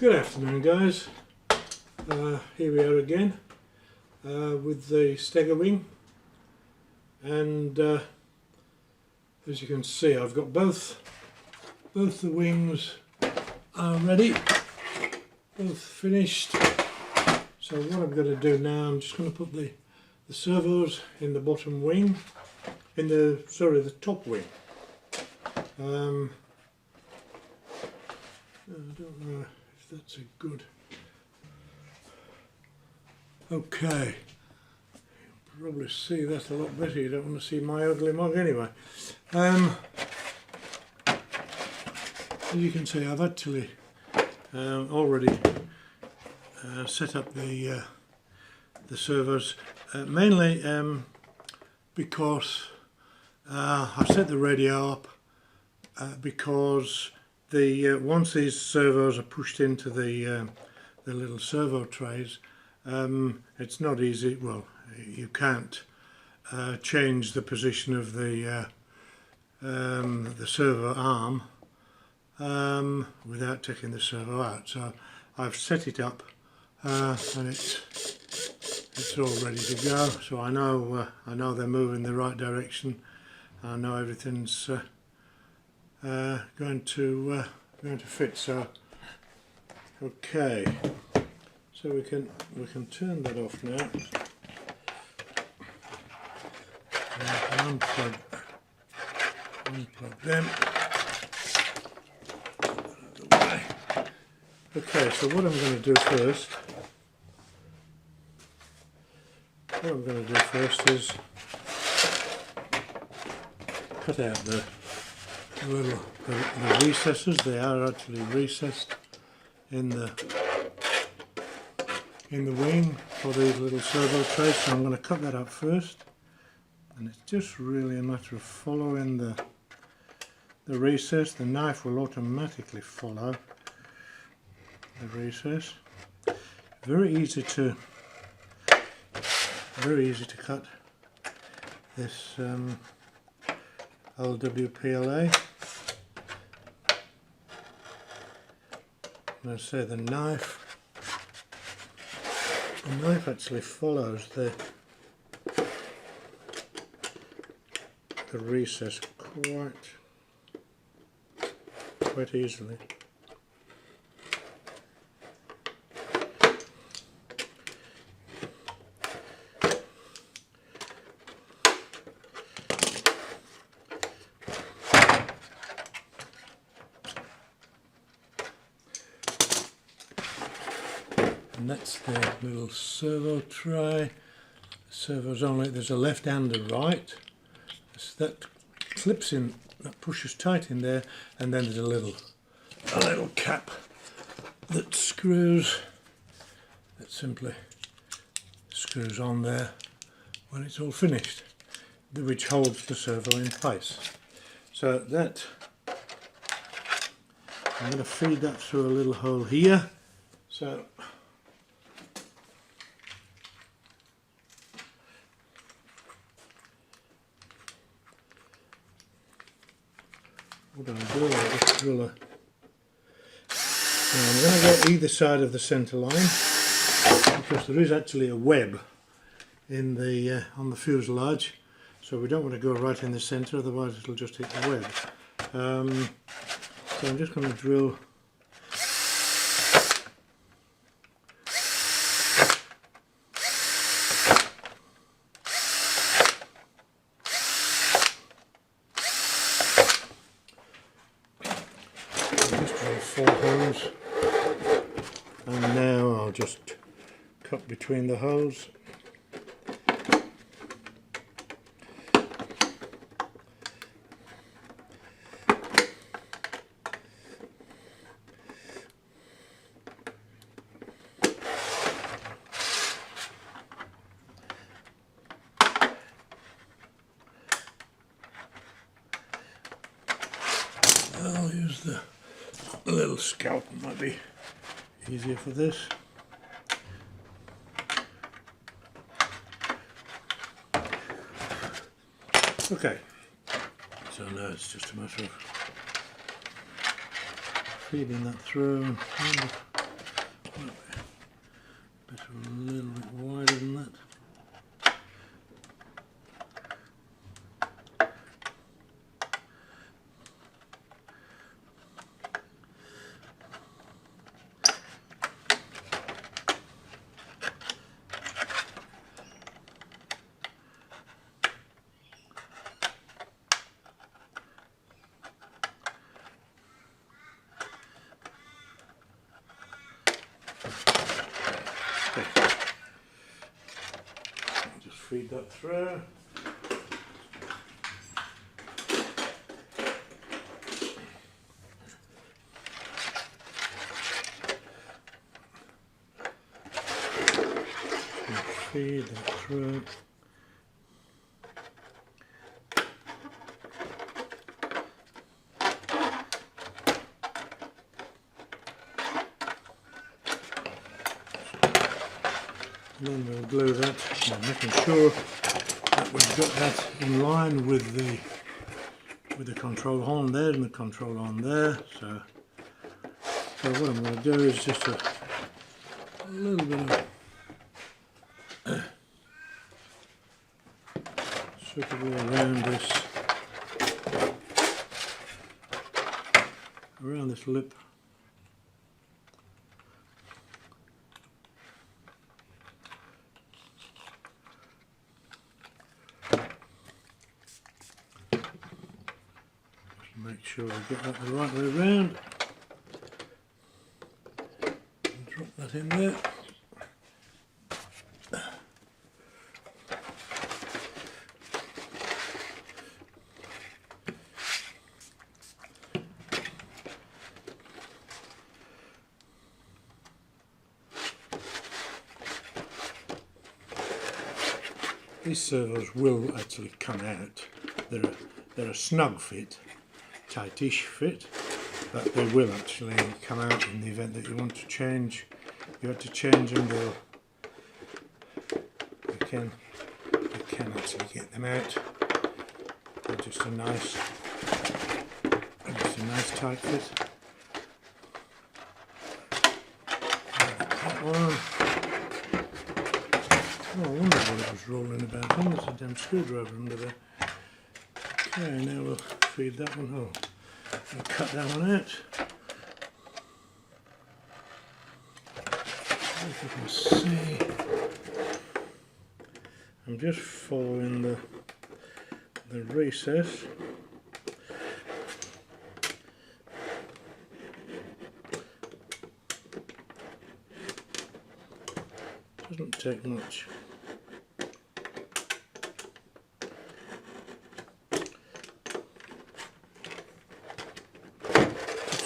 Good afternoon, guys. Here we are again with the Staggerwing, and as you can see, I've got both the wings are ready, both finished. So what I'm going to do now, I'm just going to put the servos in the bottom wing, in the top wing. I don't know if that's a good. Okay, you'll probably see that a lot better. You don't want to see my ugly mug anyway. As you can see, I've actually already set up the servos, mainly because I've set the radio up because once these servos are pushed into the little servo trays, it's not easy. Well, you can't change the position of the servo arm without taking the servo out. So I've set it up and it's all ready to go. So I know they're moving in the right direction. I know everything's going to fit. So okay, so we can turn that off now. Unplug them. Okay, so what I'm going to do first, is cut out the recesses. They are actually recessed in the wing for these little servo trays, so I'm going to cut that out first, and it's just really a matter of following the recess. The knife will automatically follow the recess. Very easy to cut this LWPLA. And I say the knife actually follows the recess quite easily. And that's the little servo tray. Servos only, there's a left and a right. So that clips in, that pushes tight in there, and then there's a little cap that simply screws on there when it's all finished, which holds the servo in place. So that, I'm going to feed that through a little hole here. So what I'm doing is just drill a. Now I'm going to go either side of the centre line because there is actually a web in the on the fuselage, so we don't want to go right in the centre, otherwise it'll just hit the web. So I'm just going to drill. Four holes, and now I'll just cut between the holes. I'll use the little scalpel, might be easier for this. Okay, so now it's just a matter of feeding that through. little bit wider than that. Just feed that through. Feed that through. And then we'll glue that, making sure that we've got that in line with the control arm there and the control arm there. So what I'm going to do is just a little bit of suitable around this lip. Make sure I get that the right way around. And drop that in there. These servos will actually come out. They're a snug fit, tightish fit, but they will actually come out in the event that you want to change. You have to change them, you can actually get them out. They're just a nice tight fit. That one. Oh, I wonder what it was rolling about. Oh, there's a damn screwdriver under there. Okay, now we'll feed that one. Oh, we'll cut that one out. If you can see, I'm just following the recess. Doesn't take much.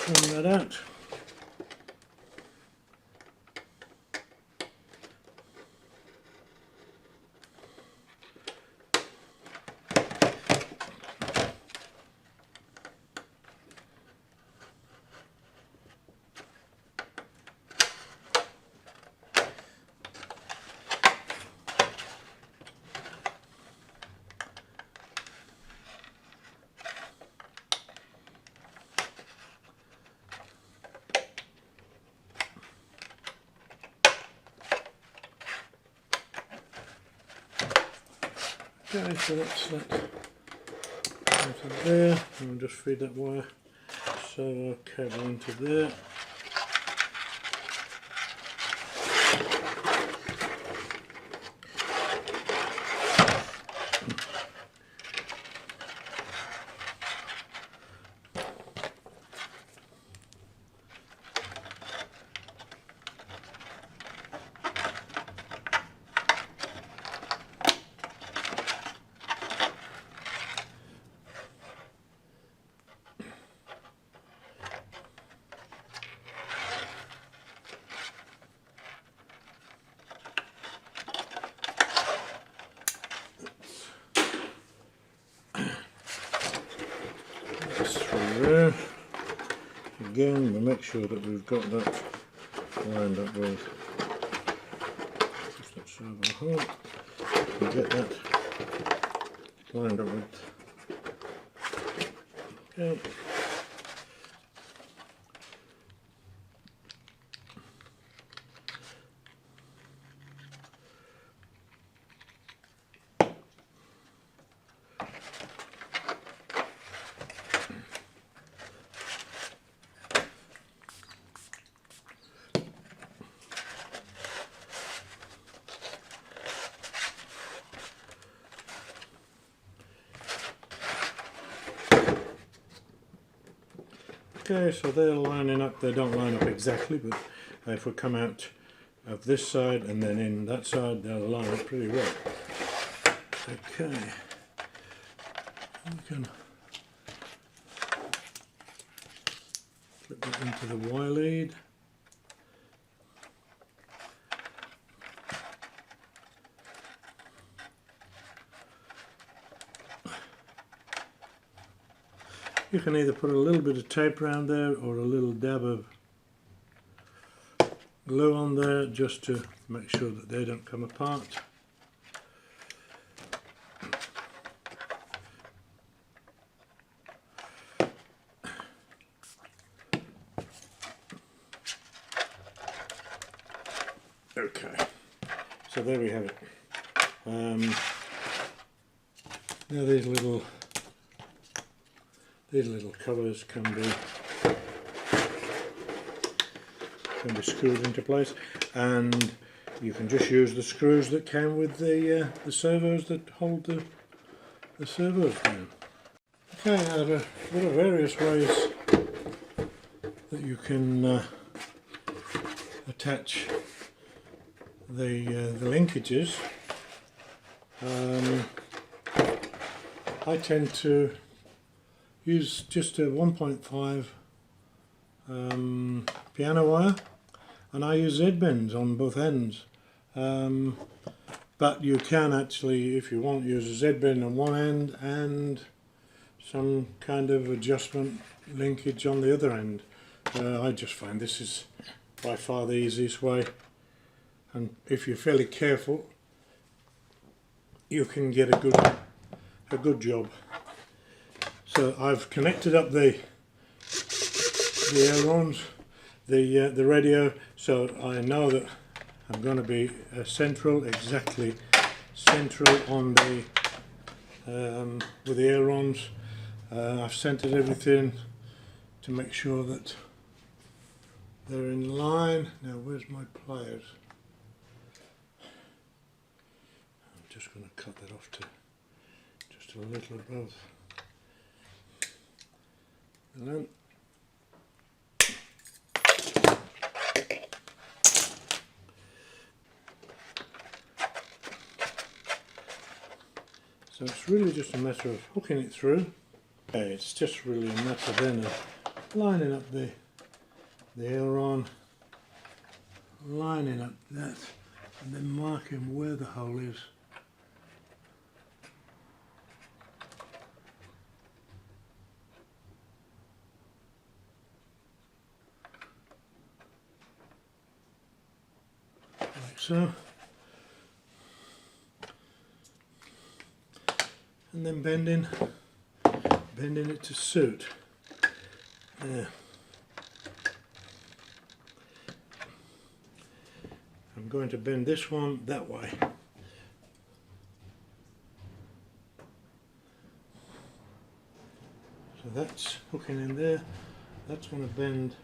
Trim that out. Okay, so that's that into there, and we'll just feed that wire servo cable into there. There. Again, we'll make sure that we've got that lined up with just that servo hole. We'll get that lined up with. Okay. Okay, so they're lining up. They don't line up exactly, but if we come out of this side and then in that side, they'll line up pretty well. Okay, we can flip that into the Y lead. You can either put a little bit of tape around there or a little dab of glue on there just to make sure that they don't come apart. Okay, so there we have it. Now these little covers can be screwed into place, and you can just use the screws that came with the servos that hold the servos down. Okay, there are various ways that you can attach the linkages. I tend to use just a 1.5 piano wire, and I use Z-bends on both ends. But you can actually, if you want, use a Z-bend on one end and some kind of adjustment linkage on the other end. I just find this is by far the easiest way, and if you're fairly careful, you can get a good job. So I've connected up the ailerons, the radio, so I know that I'm going to be exactly central on the with the ailerons. I've centered everything to make sure that they're in line. Now where's my pliers? I'm just going to cut that off to just a little above the length. So it's really just a matter of hooking it through. Okay, it's just really a matter then of lining up the aileron, lining up that, and then marking where the hole is. Like so. And then bending it to suit. There. I'm going to bend this one that way. So that's hooking in there. That's going to bend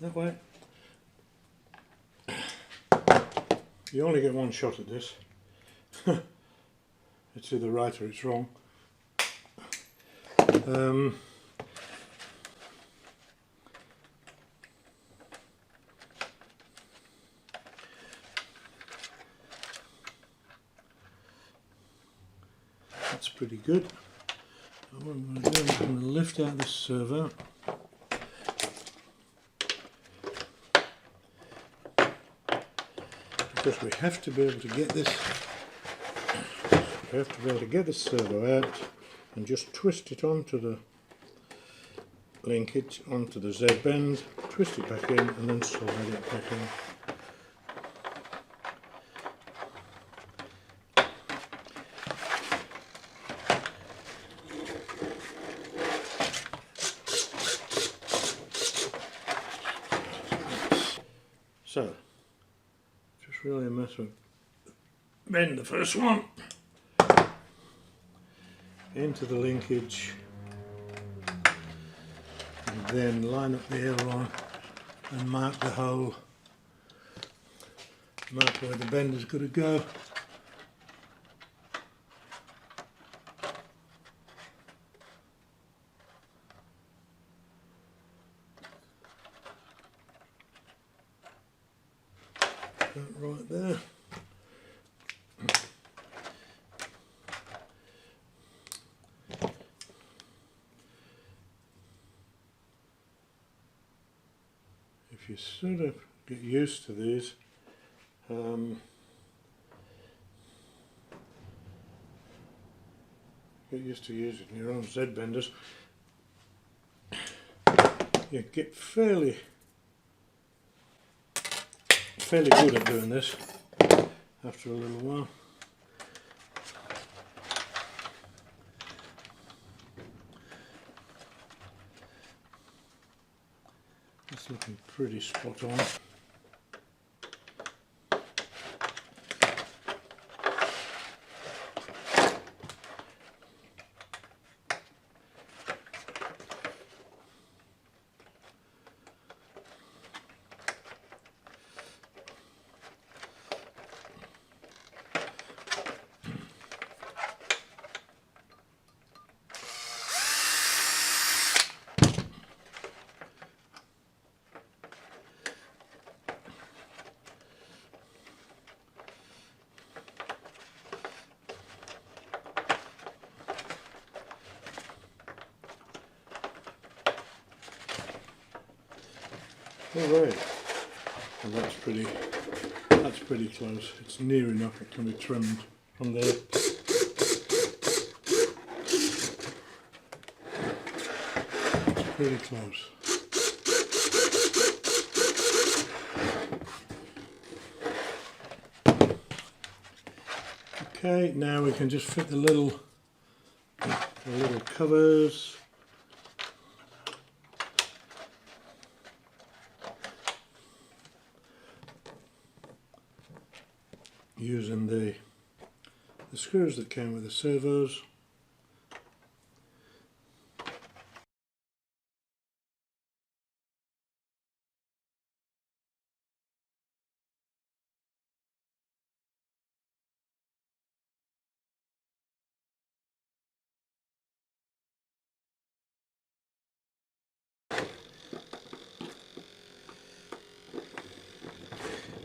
that way. You only get one shot at this. It's either right or it's wrong. That's pretty good. So what I'm going to do is I'm going to lift out this servo. Because we have to be able to get this, servo out and just twist it onto the linkage, onto the Z-bend, twist it back in and then slide it back in. So, just really a matter of bend the first one into the linkage and then line up the aileron and mark the hole, mark where the bend is going to go. that right there. If you sort of get used to these, get used to using your own Z benders, you get fairly good at doing this after a little while. It's looking pretty spot on. Alright, and that's pretty close. It's near enough it can be trimmed from there. It's pretty close. Okay, now we can just fit the little covers. Using the screws that came with the servos.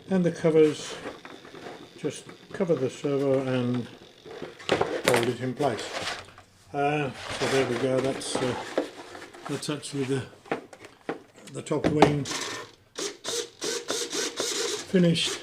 And the covers just cover the servo and hold it in place. So there we go. That's actually the top wing finished.